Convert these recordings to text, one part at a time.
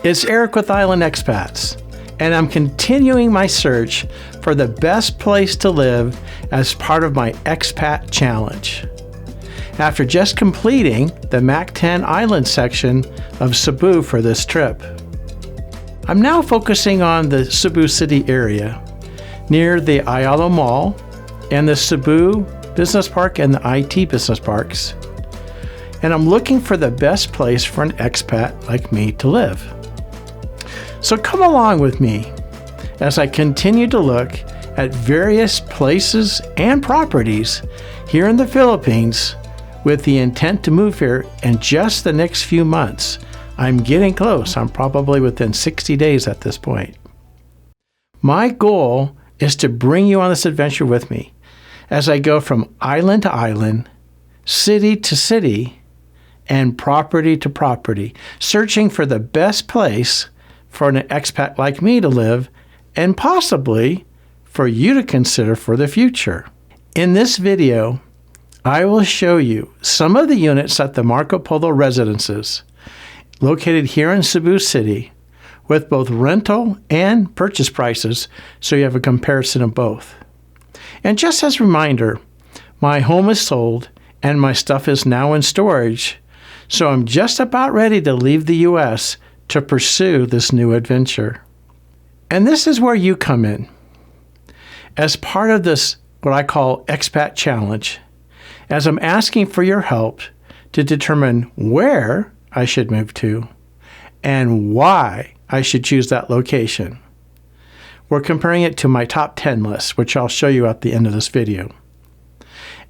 It's Eric with Island Expats, and I'm continuing my search for the best place to live as part of my Expat Challenge. After just completing the MAC 10 Island section of Cebu for this trip, I'm now focusing on the Cebu City area, near the Ayala Mall and the Cebu Business Park and the IT Business Parks, and I'm looking for the best place for an expat like me to live. So come along with me as I continue to look at various places and properties here in the Philippines with the intent to move here in just the next few months. I'm getting close. I'm probably within 60 days at this point. My goal is to bring you on this adventure with me as I go from island to island, city to city, and property to property, searching for the best place for an expat like me to live, and possibly for you to consider for the future. In this video, I will show you some of the units at the Marco Polo Residences, located here in Cebu City, with both rental and purchase prices, so you have a comparison of both. And just as a reminder, my home is sold and my stuff is now in storage, so I'm just about ready to leave the U.S. to pursue this new adventure. And this is where you come in. As part of this, what I call Expat Challenge, as I'm asking for your help to determine where I should move to and why I should choose that location. We're comparing it to my top 10 list, which I'll show you at the end of this video.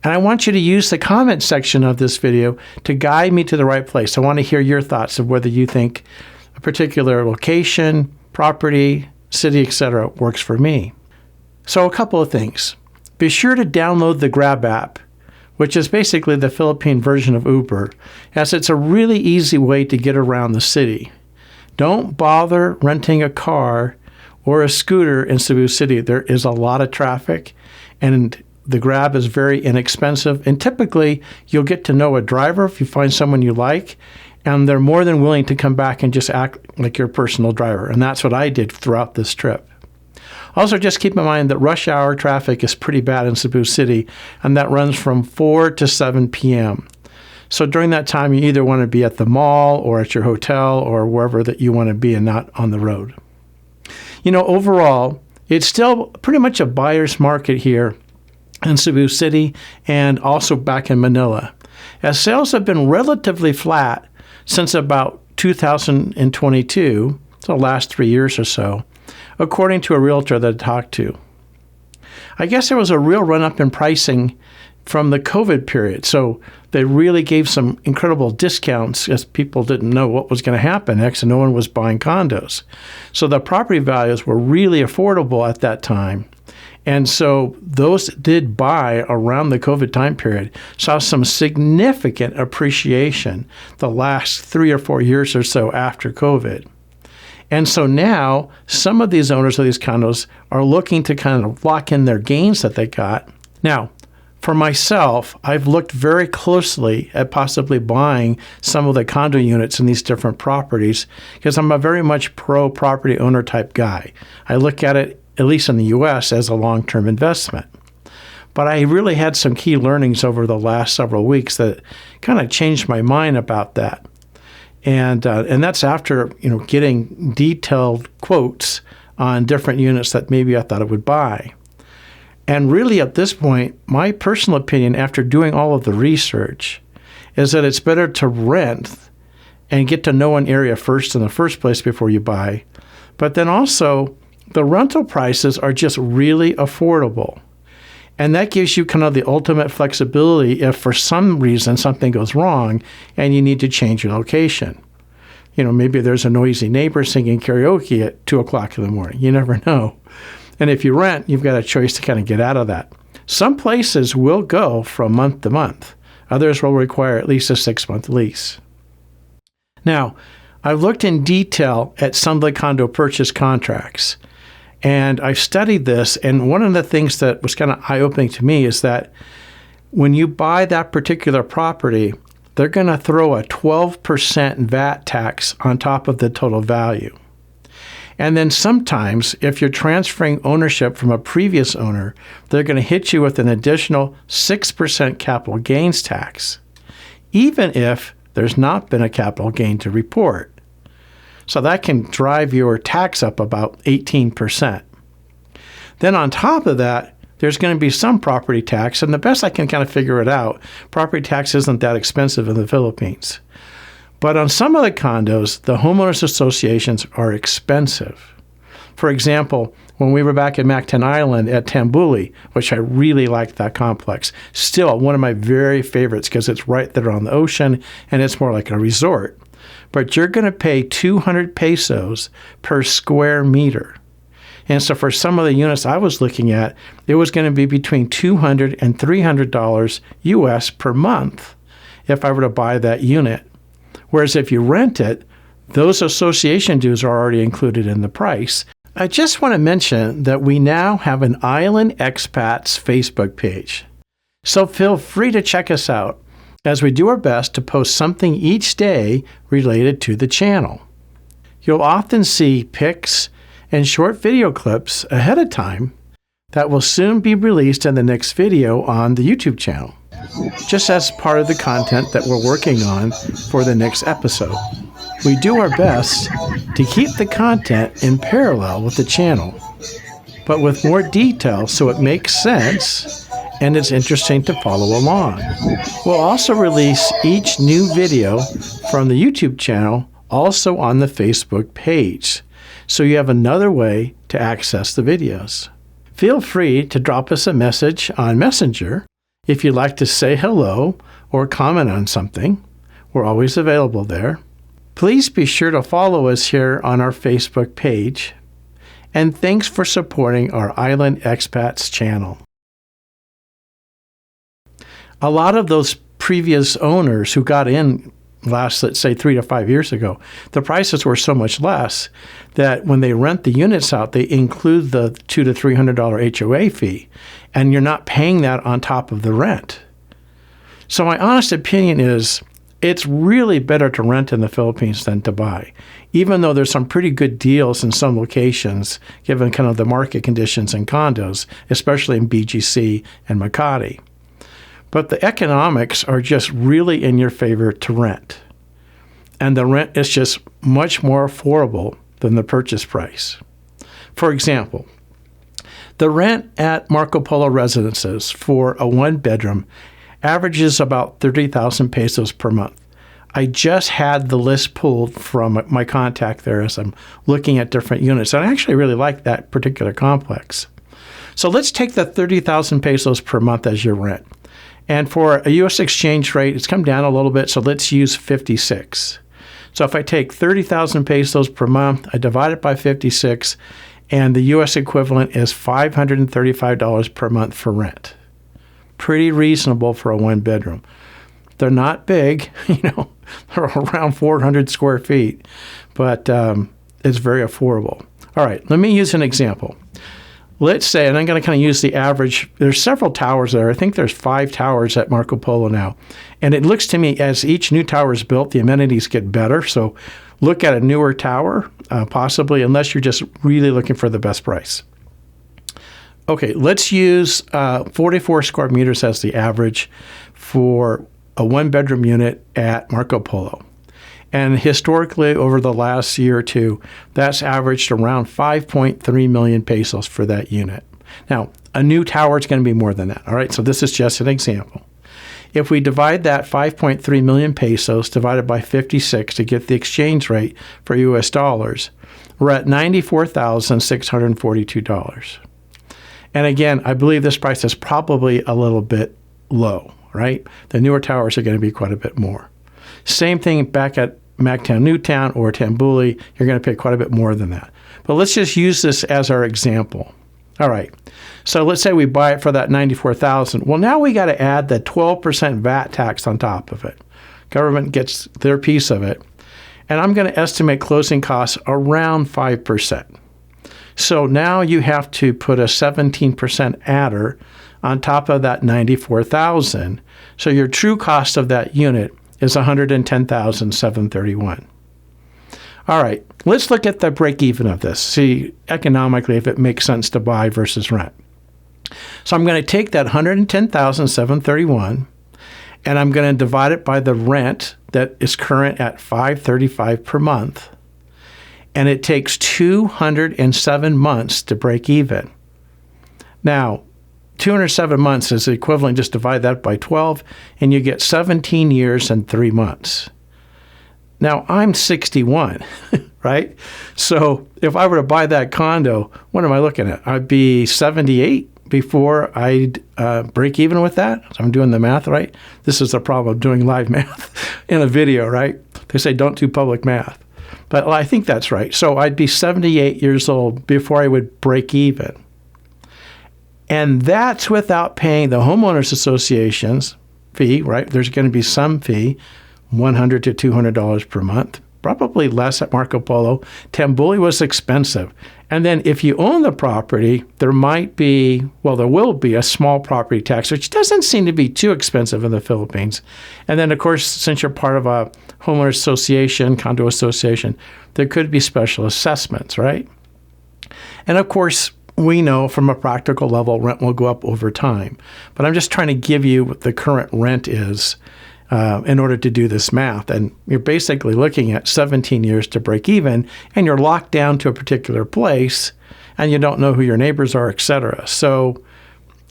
And I want you to use the comment section of this video to guide me to the right place. I want to hear your thoughts of whether you think a particular location, property, city, etc. works for me. So a couple of things. Be sure to download the Grab app, which is basically the Philippine version of Uber, as it's a really easy way to get around the city. Don't bother renting a car or a scooter in Cebu City. There is a lot of traffic, and the Grab is very inexpensive, and typically you'll get to know a driver if you find someone you like, and they're more than willing to come back and just act like your personal driver. And that's what I did throughout this trip. Also, just keep in mind that rush hour traffic is pretty bad in Cebu City, and that runs from 4 to 7 p.m. So during that time, you either want to be at the mall or at your hotel or wherever that you want to be and not on the road. You know, overall, it's still pretty much a buyer's market here in Cebu City and also back in Manila, as sales have been relatively flat since about 2022, so the last 3 years or so, according to a realtor that I talked to. I guess there was a real run-up in pricing from the COVID period, so they really gave some incredible discounts as people didn't know what was going to happen next, and no one was buying condos. So the property values were really affordable at that time. And so those did buy around the COVID time period, saw some significant appreciation the last 3 or 4 years or so after COVID. And so now some of these owners of these condos are looking to kind of lock in their gains that they got. Now, for myself, I've looked very closely at possibly buying some of the condo units in these different properties because I'm a very much pro-property owner type guy. I look at it, at least in the U.S., as a long-term investment. But I really had some key learnings over the last several weeks that kind of changed my mind about that. And that's after getting detailed quotes on different units that maybe I thought I would buy. And really at this point, my personal opinion after doing all of the research is that it's better to rent and get to know an area first in the first place before you buy. But then also, the rental prices are just really affordable. And that gives you kind of the ultimate flexibility if for some reason something goes wrong and you need to change your location. Maybe there's a noisy neighbor singing karaoke at 2 o'clock in the morning. You never know. And if you rent, you've got a choice to kind of get out of that. Some places will go from month to month. Others will require at least a 6-month lease. Now, I've looked in detail at some of the condo purchase contracts, and I've studied this, and one of the things that was kind of eye-opening to me is that when you buy that particular property, they're going to throw a 12% VAT tax on top of the total value. And then sometimes, if you're transferring ownership from a previous owner, they're going to hit you with an additional 6% capital gains tax, even if there's not been a capital gain to report. So that can drive your tax up about 18%. Then on top of that, there's going to be some property tax, and the best I can kind of figure it out, property tax isn't that expensive in the Philippines. But on some of the condos, the homeowners associations are expensive. For example, when we were back in Mactan Island at Tambuli, which I really liked that complex, still one of my very favorites because it's right there on the ocean and it's more like a resort. But you're going to pay 200 pesos per square meter. And so for some of the units I was looking at, it was going to be between $200 and $300 US per month if I were to buy that unit. Whereas if you rent it, those association dues are already included in the price. I just want to mention that we now have an Island Expats Facebook page. So feel free to check us out as we do our best to post something each day related to the channel. You'll often see pics and short video clips ahead of time that will soon be released in the next video on the YouTube channel, just as part of the content that we're working on for the next episode. We do our best to keep the content in parallel with the channel, but with more detail so it makes sense and it's interesting to follow along. We'll also release each new video from the YouTube channel also on the Facebook page, so you have another way to access the videos. Feel free to drop us a message on Messenger if you'd like to say hello or comment on something. We're always available there. Please be sure to follow us here on our Facebook page. And thanks for supporting our Island Expats channel. A lot of those previous owners who got in last, let's say, 3 to 5 years ago, the prices were so much less that when they rent the units out, they include the $200 to $300 HOA fee, and you're not paying that on top of the rent. So my honest opinion is it's really better to rent in the Philippines than to buy, even though there's some pretty good deals in some locations, given kind of the market conditions in condos, especially in BGC and Makati. But the economics are just really in your favor to rent. And the rent is just much more affordable than the purchase price. For example, the rent at Marco Polo Residences for a one-bedroom averages about 30,000 pesos per month. I just had the list pulled from my contact there as I'm looking at different units. And I actually really like that particular complex. So let's take the 30,000 pesos per month as your rent. And for a U.S. exchange rate, it's come down a little bit, so let's use 56. So if I take 30,000 pesos per month, I divide it by 56, and the U.S. equivalent is $535 per month for rent. Pretty reasonable for a one-bedroom. They're not big, they're around 400 square feet, but it's very affordable. All right, let me use an example. Let's say, and I'm going to kind of use the average, there's several towers there. I think there's 5 towers at Marco Polo now. And it looks to me as each new tower is built, the amenities get better. So look at a newer tower, possibly, unless you're just really looking for the best price. Okay, let's use 44 square meters as the average for a one-bedroom unit at Marco Polo. And historically, over the last year or two, that's averaged around 5.3 million pesos for that unit. Now, a new tower is going to be more than that, all right? So this is just an example. If we divide that 5.3 million pesos divided by 56 to get the exchange rate for U.S. dollars, we're at $94,642. And again, I believe this price is probably a little bit low, right? The newer towers are going to be quite a bit more. Same thing back at Mactan Newtown or Tambuli, you're going to pay quite a bit more than that. But let's just use this as our example. All right, so let's say we buy it for that $94,000. Well, now we got to add the 12% VAT tax on top of it. Government gets their piece of it. and I'm going to estimate closing costs around 5%. So now you have to put a 17% adder on top of that $94,000. So your true cost of that unit is $110,731. All right, let's look at the break even of this. See economically if it makes sense to buy versus rent. So I'm going to take that $110,731 and I'm going to divide it by the rent that is current at $535 per month. And it takes 207 months to break even. Now, 207 months is the equivalent, just divide that by 12, and you get 17 years and 3 months. Now, I'm 61, right? So if I were to buy that condo, what am I looking at? I'd be 78 before I'd break even with that. So I'm doing the math right. This is the problem of doing live math in a video, right? They say don't do public math. But I think that's right. So I'd be 78 years old before I would break even. And that's without paying the homeowners association's fee, right? There's going to be some fee, $100 to $200 per month, probably less at Marco Polo. Tambuli was expensive. And then if you own the property, there might be, well, there will be a small property tax, which doesn't seem to be too expensive in the Philippines. And then, of course, since you're part of a homeowner association, condo association, there could be special assessments, right? And of course, we know from a practical level, rent will go up over time. But I'm just trying to give you what the current rent is in order to do this math. And you're basically looking at 17 years to break even, and you're locked down to a particular place, and you don't know who your neighbors are, et cetera. So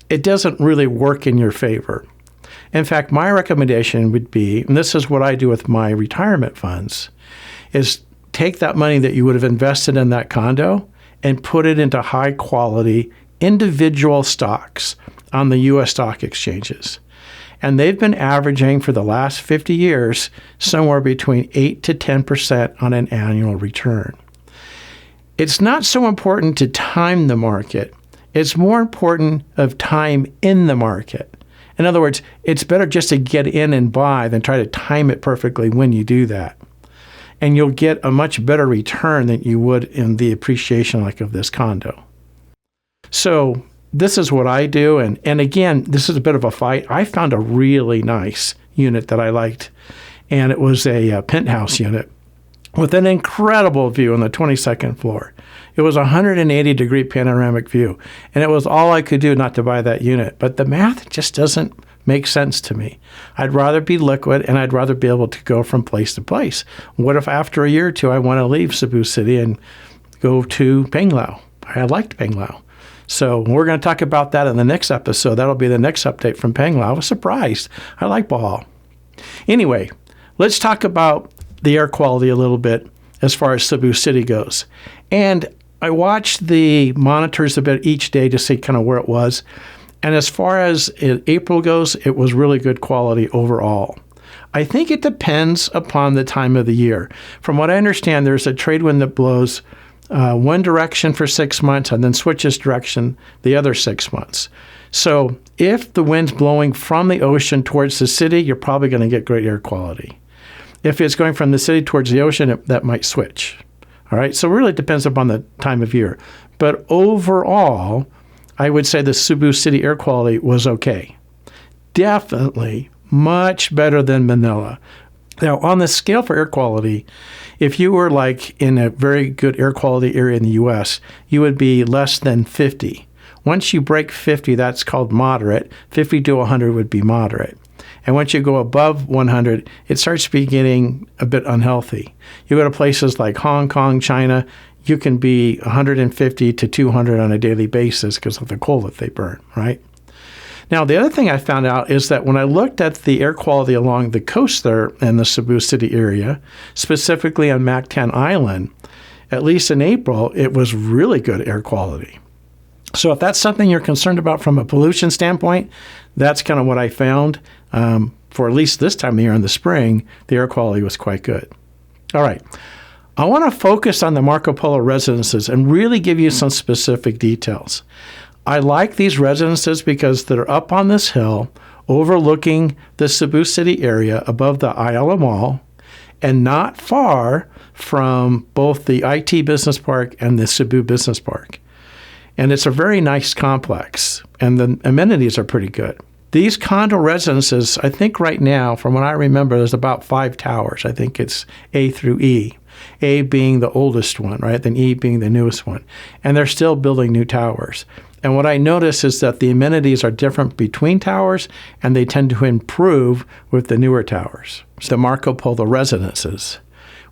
it doesn't really work in your favor. In fact, my recommendation would be, and this is what I do with my retirement funds, is take that money that you would have invested in that condo and put it into high-quality individual stocks on the U.S. stock exchanges. And they've been averaging for the last 50 years somewhere between 8 to 10% on an annual return. It's not so important to time the market. It's more important of time in the market. In other words, it's better just to get in and buy than try to time it perfectly when you do that. And you'll get a much better return than you would in the appreciation like of this condo. So this is what I do. And again, this is a bit of a fight. I found a really nice unit that I liked. And it was a penthouse unit with an incredible view on the 22nd floor. It was a 180-degree panoramic view. And it was all I could do not to buy that unit. But the math just doesn't make sense to me. I'd rather be liquid, and I'd rather be able to go from place to place. What if after a year or two I want to leave Cebu City and go to Panglao? I liked Panglao. So we're going to talk about that in the next episode. That'll be the next update from Panglao. I was surprised. I like Bohol. Anyway, let's talk about the air quality a little bit as far as Cebu City goes. And I watched the monitors a bit each day to see kind of where it was. And as far as April goes, it was really good quality overall. I think it depends upon the time of the year. From what I understand, there's a trade wind that blows one direction for 6 months and then switches direction the other 6 months. So if the wind's blowing from the ocean towards the city, you're probably going to get great air quality. If it's going from the city towards the ocean, that might switch. All right, so it really depends upon the time of year. But overall, I would say the Cebu City air quality was okay. Definitely much better than Manila. Now, on the scale for air quality, if you were like in a very good air quality area in the U.S., you would be less than 50. Once you break 50, that's called moderate. 50 to 100 would be moderate. And once you go above 100, it starts getting a bit unhealthy. You go to places like Hong Kong, China, you can be 150 to 200 on a daily basis because of the coal that they burn, right? Now, the other thing I found out is that when I looked at the air quality along the coast there in the Cebu City area, specifically on Mactan Island, at least in April, it was really good air quality. So if that's something you're concerned about from a pollution standpoint, that's kind of what I found. For at least this time of year in the spring, the air quality was quite good. All right. I want to focus on the Marco Polo Residences and really give you some specific details. I like these residences because they're up on this hill overlooking the Cebu City area above the Ayala Mall, and not far from both the IT Business Park and the Cebu Business Park. And it's a very nice complex, and the amenities are pretty good. These condo residences, I think right now, from what I remember, there's about 5 towers. I think it's A through E. A being the oldest one, right? Then E being the newest one. And they're still building new towers. And what I notice is that the amenities are different between towers, and they tend to improve with the newer towers. It's the Marco Polo Residences,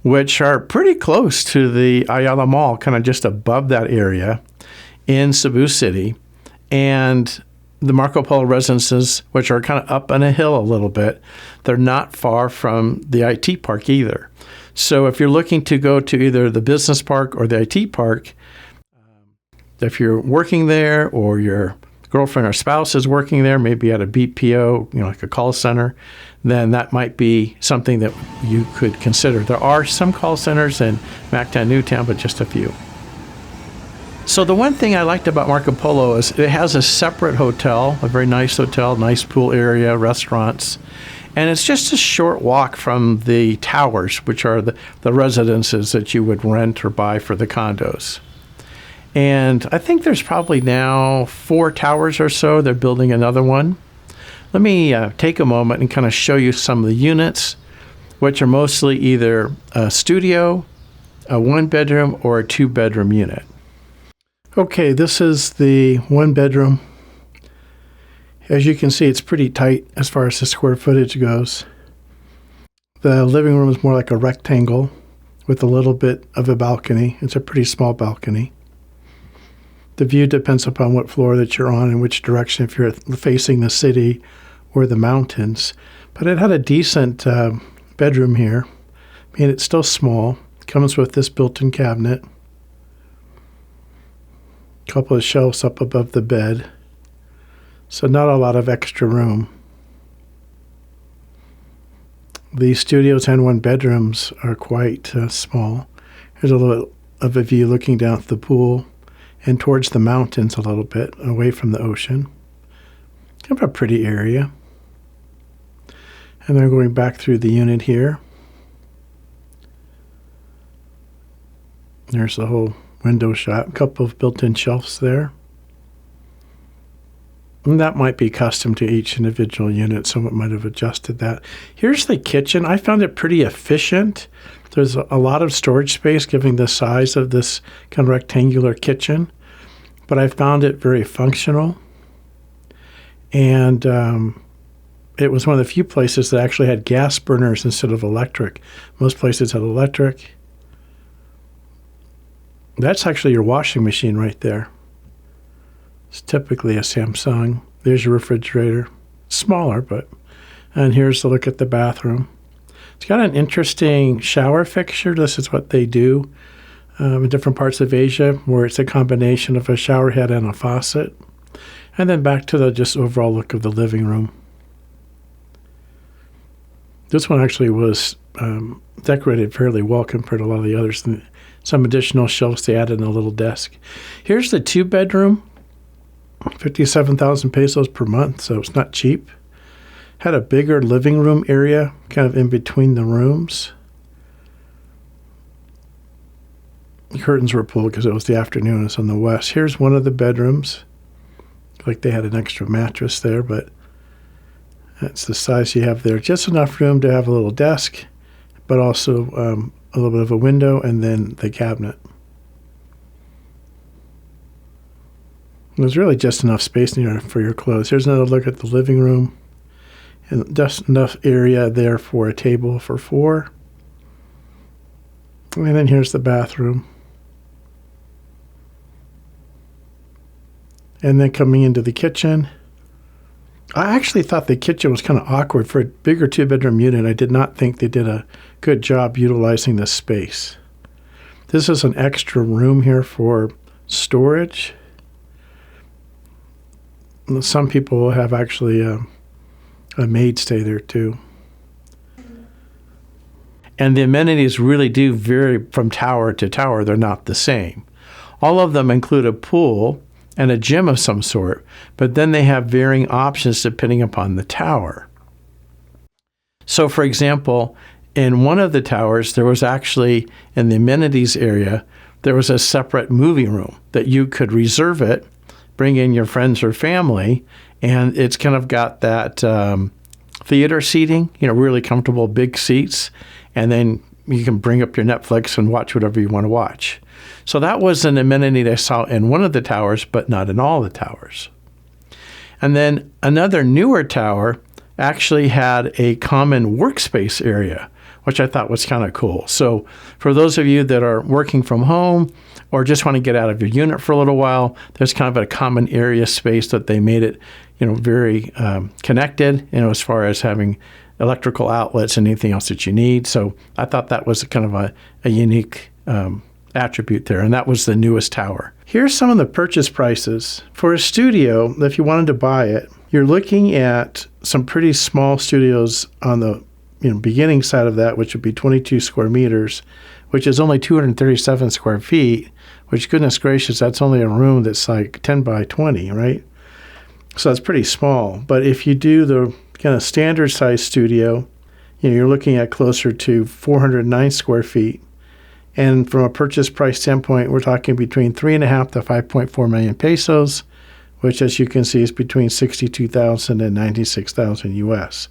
which are pretty close to the Ayala Mall, kind of just above that area in Cebu City. And the Marco Polo Residences, which are kind of up on a hill a little bit, they're not far from the IT park either. So if you're looking to go to either the business park or the IT park, if you're working there or your girlfriend or spouse is working there, maybe at a BPO, like a call center, then that might be something that you could consider. There are some call centers in Mactan, Newtown, but just a few. So the one thing I liked about Marco Polo is it has a separate hotel, a very nice hotel, nice pool area, restaurants. And it's just a short walk from the towers, which are the residences that you would rent or buy for the condos. And I think there's probably now 4 towers or so. They're building another one. Let me take a moment and kind of show you some of the units, which are mostly either a studio, a 1-bedroom, or a 2-bedroom unit. Okay, this is the 1-bedroom. As you can see, it's pretty tight as far as the square footage goes. The living room is more like a rectangle with a little bit of a balcony. It's a pretty small balcony. The view depends upon what floor that you're on and which direction, if you're facing the city or the mountains. But it had a decent bedroom here. I mean, it's still small. It comes with this built-in cabinet. A couple of shelves up above the bed. So not a lot of extra room. The studios and 1-bedrooms are quite small. Here's a little bit of a view looking down at the pool and towards the mountains a little bit, away from the ocean. Kind of a pretty area. And then going back through the unit here. There's the whole window shot, a couple of built-in shelves there. And that might be custom to each individual unit. Someone might have adjusted that. Here's the kitchen. I found it pretty efficient. There's a lot of storage space given the size of this kind of rectangular kitchen. But I found it very functional. And it was one of the few places that actually had gas burners instead of electric. Most places had electric. That's actually your washing machine right there. It's typically a Samsung. There's your refrigerator. Smaller, but... And here's a look at the bathroom. It's got an interesting shower fixture. This is what they do in different parts of Asia, where it's a combination of a shower head and a faucet. And then back to the just overall look of the living room. This one actually was decorated fairly well compared to a lot of the others. And some additional shelves they added in a little desk. Here's the 2-bedroom. 57,000 pesos per month, so it's not cheap. Had a bigger living room area kind of in between the rooms. The curtains were pulled because it was the afternoon. It's on the west. Here's one of the bedrooms. Like they had an extra mattress there, but that's the size you have there. Just enough room to have a little desk, but also a little bit of a window and then the cabinet. There's really just enough space in here for your clothes. Here's another look at the living room. And just enough area there for a table for 4. And then here's the bathroom. And then coming into the kitchen. I actually thought the kitchen was kind of awkward for a bigger 2-bedroom unit. I did not think they did a good job utilizing the space. This is an extra room here for storage. Some people will have actually a maid stay there too. And the amenities really do vary from tower to tower. They're not the same. All of them include a pool and a gym of some sort, but then they have varying options depending upon the tower. So for example, in one of the towers, there was actually, in the amenities area, there was a separate movie room that you could reserve it, bring in your friends or family, and it's kind of got that theater seating, really comfortable big seats, and then you can bring up your Netflix and watch whatever you want to watch. So that was an amenity that I saw in one of the towers, but not in all the towers. And then another newer tower actually had a common workspace area, which I thought was kind of cool. So for those of you that are working from home or just want to get out of your unit for a little while, there's kind of a common area space that they made it, very connected, as far as having electrical outlets and anything else that you need. So I thought that was kind of a unique attribute there, and that was the newest tower. Here's some of the purchase prices. For a studio, if you wanted to buy it, you're looking at some pretty small studios on the beginning side of that, which would be 22 square meters, which is only 237 square feet, which, goodness gracious, that's only a room that's like 10 by 20, right? So that's pretty small. But if you do the kind of standard size studio, you're looking at closer to 409 square feet. And from a purchase price standpoint, we're talking between 3.5 to 5.4 million pesos, which, as you can see, is between 62,000 and 96,000 US.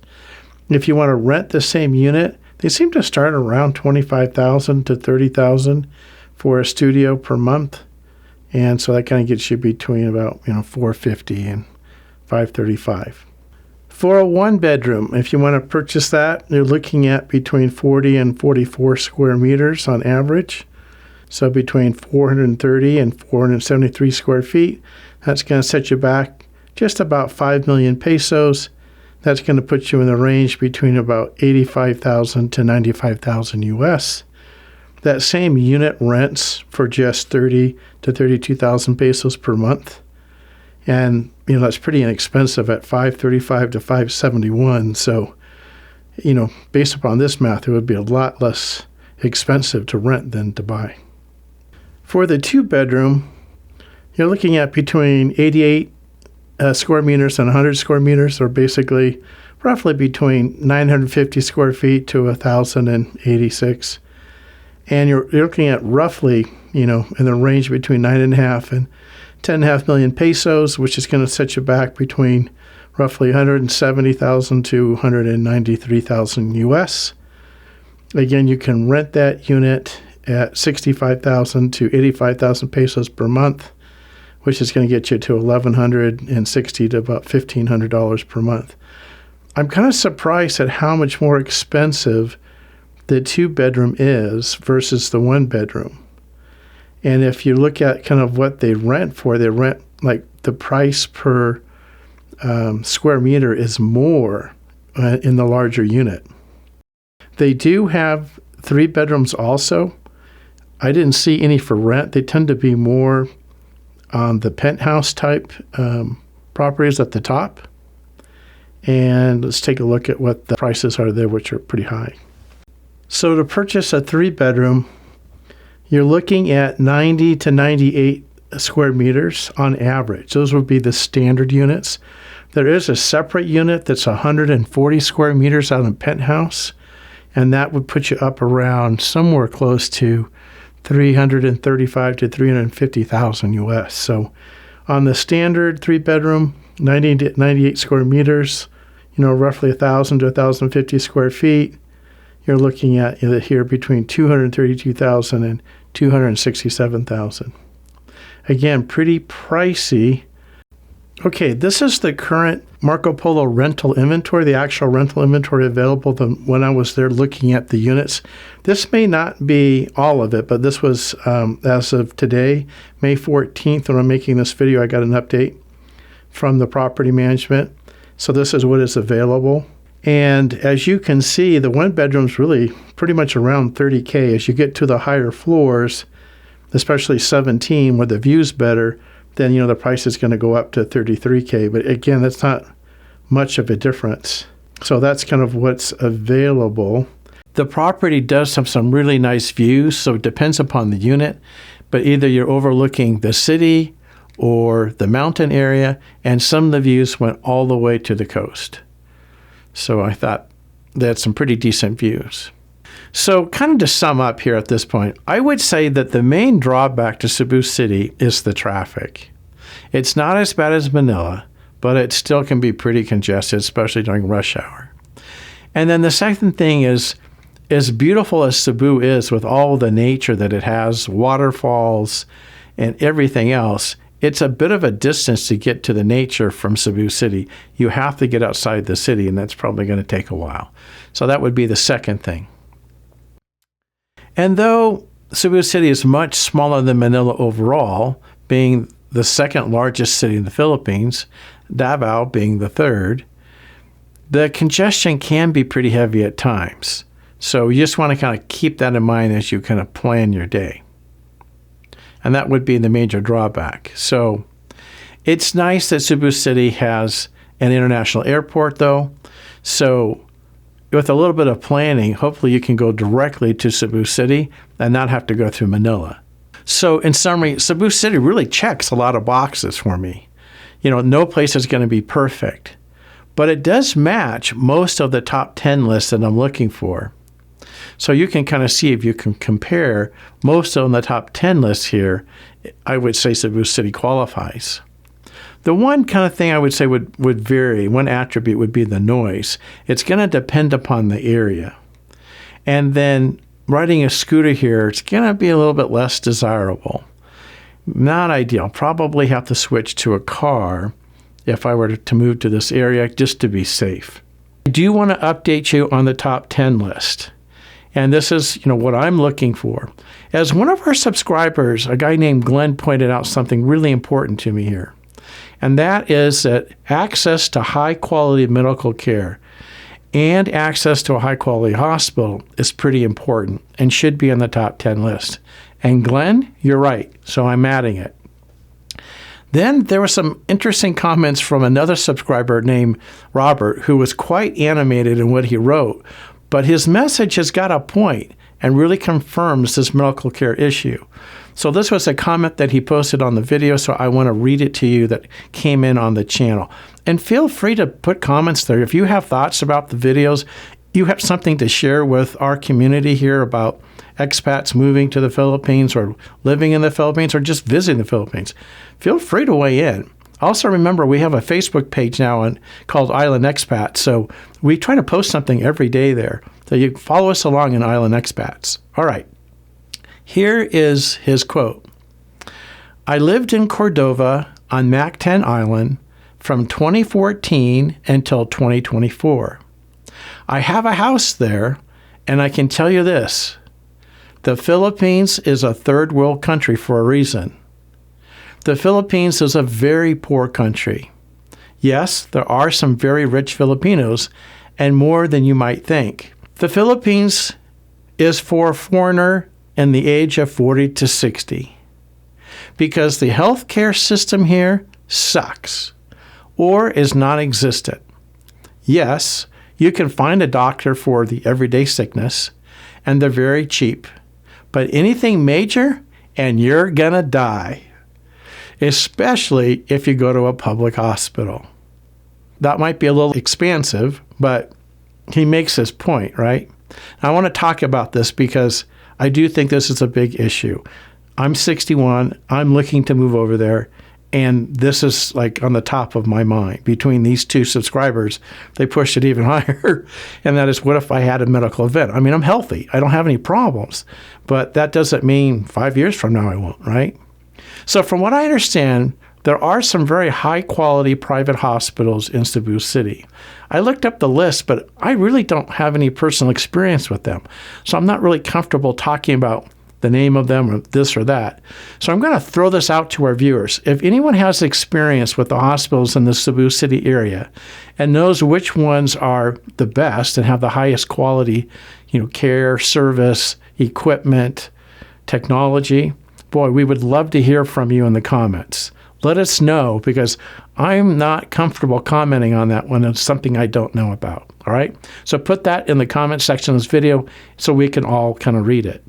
If you want to rent the same unit, they seem to start around 25,000 to 30,000 for a studio per month. And so that kind of gets you between about, 450 and 535. For a one-bedroom, if you want to purchase that, you're looking at between 40 and 44 square meters on average. So between 430 and 473 square feet. That's going to set you back just about 5 million pesos. That's going to put you in the range between about 85,000 to 95,000 US. That same unit rents for just 30 to 32,000 pesos per month. And, that's pretty inexpensive at 535 to 571. So, based upon this math, it would be a lot less expensive to rent than to buy. For the two-bedroom, you're looking at between 88 square meters and 100 square meters, or basically roughly between 950 square feet to 1,086. And you're looking at roughly, in the range between 9.5 and 10.5 million pesos, which is going to set you back between roughly 170,000 to 193,000 US. Again, you can rent that unit at 65,000 to 85,000 pesos per month, which is going to get you to 1,160 to about $1,500 per month. I'm kind of surprised at how much more expensive the two-bedroom is versus the one-bedroom. And if you look at kind of what they rent for, they rent like the price per square meter is more in the larger unit. They do have 3 bedrooms also. I didn't see any for rent. They tend to be more on the penthouse type properties at the top. And let's take a look at what the prices are there, which are pretty high. So to purchase a 3-bedroom, you're looking at 90 to 98 square meters on average. Those would be the standard units. There is a separate unit that's 140 square meters out in penthouse, and that would put you up around somewhere close to 335 to 350,000 US. So on the standard 3-bedroom, 90 to 98 square meters, roughly 1,000 to 1,050 square feet, you're looking at here between 232,000 and 267,000. Again, pretty pricey. Okay, this is the current Marco Polo rental inventory, the actual rental inventory available when I was there looking at the units. This may not be all of it, but this was, as of today, May 14th, when I'm making this video, I got an update from the property management. So this is what is available. And as you can see, the one bedroom's really pretty much around 30K. As you get to the higher floors, especially 17, where the view's better, then, the price is going to go up to 33K. But again, that's not much of a difference. So that's kind of what's available. The property does have some really nice views, so it depends upon the unit. But either you're overlooking the city or the mountain area, and some of the views went all the way to the coast. So I thought they had some pretty decent views. So kind of to sum up here at this point, I would say that the main drawback to Cebu City is the traffic. It's not as bad as Manila, but it still can be pretty congested, especially during rush hour. And then the second thing is, as beautiful as Cebu is with all the nature that it has, waterfalls and everything else, it's a bit of a distance to get to the nature from Cebu City. You have to get outside the city, and that's probably going to take a while. So that would be the second thing. And though Cebu City is much smaller than Manila overall, being the second largest city in the Philippines, Davao being the third, the congestion can be pretty heavy at times. So you just want to kind of keep that in mind as you kind of plan your day. And that would be the major drawback. So it's nice that Cebu City has an international airport, though. So with a little bit of planning, hopefully you can go directly to Cebu City and not have to go through Manila. So in summary, Cebu City really checks a lot of boxes for me. No place is going to be perfect, but it does match most of the top 10 lists that I'm looking for. So you can kind of see if you can compare most of the top 10 lists here, I would say Cebu City qualifies. The one kind of thing I would say would vary, one attribute would be the noise. It's going to depend upon the area. And then riding a scooter here, it's going to be a little bit less desirable. Not ideal. Probably have to switch to a car if I were to move to this area just to be safe. I do want to update you on the top 10 list. And this is, what I'm looking for. As one of our subscribers, a guy named Glenn, pointed out something really important to me here. And that is that access to high-quality medical care and access to a high-quality hospital is pretty important and should be on the top 10 list. And Glenn, you're right, so I'm adding it. Then there were some interesting comments from another subscriber named Robert, who was quite animated in what he wrote. But his message has got a point and really confirms this medical care issue. So this was a comment that he posted on the video, so I want to read it to you that came in on the channel. And feel free to put comments there. If you have thoughts about the videos, you have something to share with our community here about expats moving to the Philippines or living in the Philippines or just visiting the Philippines, feel free to weigh in. Also, remember, we have a Facebook page now called Island Expats, so we try to post something every day there. So you follow us along in Island Expats. All right. Here is his quote. I lived in Cordova on Mactan Island from 2014 until 2024. I have a house there, and I can tell you this. The Philippines is a third world country for a reason. The Philippines is a very poor country. Yes, there are some very rich Filipinos, and more than you might think. The Philippines is for a foreigner in the age of 40 to 60 because the healthcare system here sucks or is non-existent. Yes, you can find a doctor for the everyday sickness, and they're very cheap. But anything major, and you're gonna die. Especially if you go to a public hospital. That might be a little expansive, but he makes his point, right? I want to talk about this because I do think this is a big issue. I'm 61. I'm looking to move over there, and this is like on the top of my mind. Between these two subscribers, they pushed it even higher, and that is, what if I had a medical event? I mean, I'm healthy. I don't have any problems, but that doesn't mean 5 years from now I won't, right? So from what I understand, there are some very high-quality private hospitals in Cebu City. I looked up the list, but I really don't have any personal experience with them. So I'm not really comfortable talking about the name of them or this or that. So I'm going to throw this out to our viewers. If anyone has experience with the hospitals in the Cebu City area and knows which ones are the best and have the highest quality, care, service, equipment, technology, boy, we would love to hear from you in the comments. Let us know, because I'm not comfortable commenting on that when it's something I don't know about. All right? So put that in the comment section of this video so we can all kind of read it.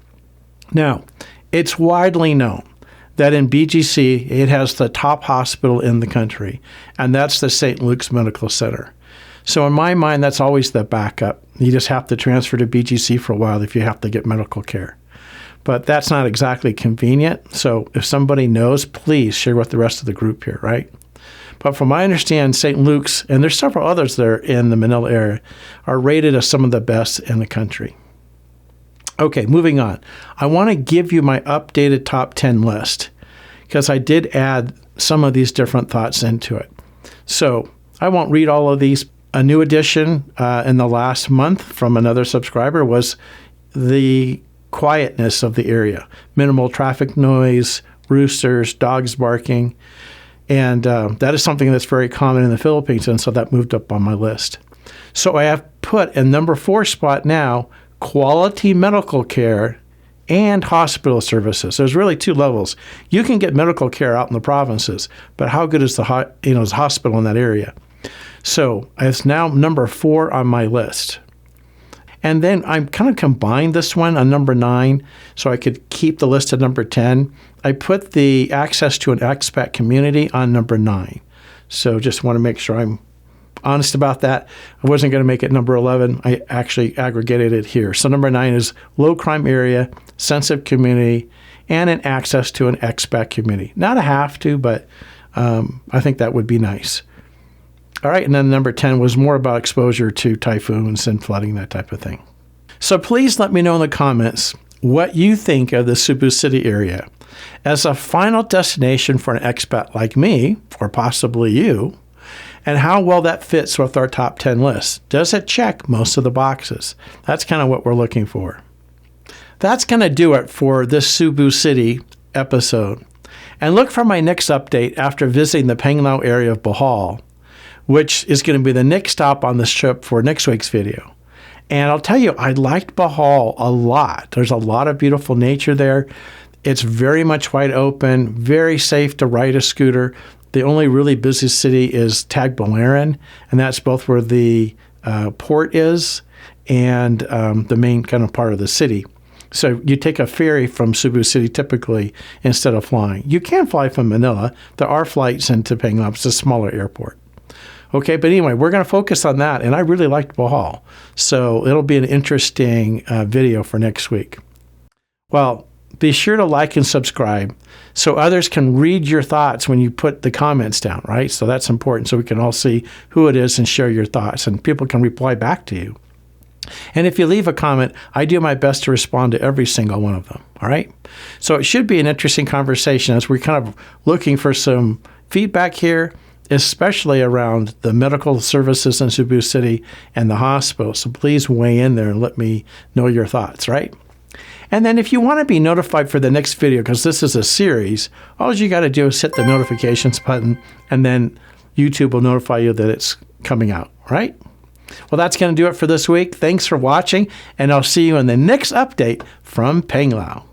Now, it's widely known that in BGC, it has the top hospital in the country, and that's the St. Luke's Medical Center. So in my mind, that's always the backup. You just have to transfer to BGC for a while if you have to get medical care. But that's not exactly convenient. So if somebody knows, please share with the rest of the group here, right? But from my understanding, St. Luke's, and there's several others there in the Manila area, are rated as some of the best in the country. Okay, moving on. I want to give you my updated top 10 list because I did add some of these different thoughts into it. So I won't read all of these. A new addition in the last month from another subscriber was the quietness of the area. Minimal traffic noise, roosters, dogs barking. And that is something that's very common in the Philippines, and so that moved up on my list. So I have put in number 4 spot now, quality medical care and hospital services. There's really 2 levels. You can get medical care out in the provinces, but how good is the hospital in that area? So it's now number 4 on my list. And then I kind of combined this one on number 9 so I could keep the list at number 10. I put the access to an expat community on number 9. So just want to make sure I'm honest about that. I wasn't going to make it number 11. I actually aggregated it here. So number 9 is low crime area, sensitive community, and an access to an expat community. Not a have to, but I think that would be nice. All right, and then number 10 was more about exposure to typhoons and flooding, that type of thing. So please let me know in the comments what you think of the Cebu City area as a final destination for an expat like me, or possibly you, and how well that fits with our top 10 list. Does it check most of the boxes? That's kind of what we're looking for. That's going to do it for this Cebu City episode. And look for my next update after visiting the Panglao area of Bohol, which is going to be the next stop on this trip for next week's video. And I'll tell you, I liked Bohol a lot. There's a lot of beautiful nature there. It's very much wide open, very safe to ride a scooter. The only really busy city is Tagbilaran, and that's both where the port is and the main kind of part of the city. So you take a ferry from Cebu City typically instead of flying. You can fly from Manila. There are flights into Panglao. It's a smaller airport. Okay, but anyway, we're going to focus on that, and I really liked Bohol. So it'll be an interesting video for next week. Well, be sure to like and subscribe so others can read your thoughts when you put the comments down, right? So that's important so we can all see who it is and share your thoughts, and people can reply back to you. And if you leave a comment, I do my best to respond to every single one of them, all right? So it should be an interesting conversation as we're kind of looking for some feedback here, especially around the medical services in Cebu City and the hospital. So please weigh in there and let me know your thoughts, right? And then if you want to be notified for the next video, because this is a series, all you got to do is hit the notifications button, and then YouTube will notify you that it's coming out, right? Well, that's going to do it for this week. Thanks for watching, and I'll see you in the next update from Panglao.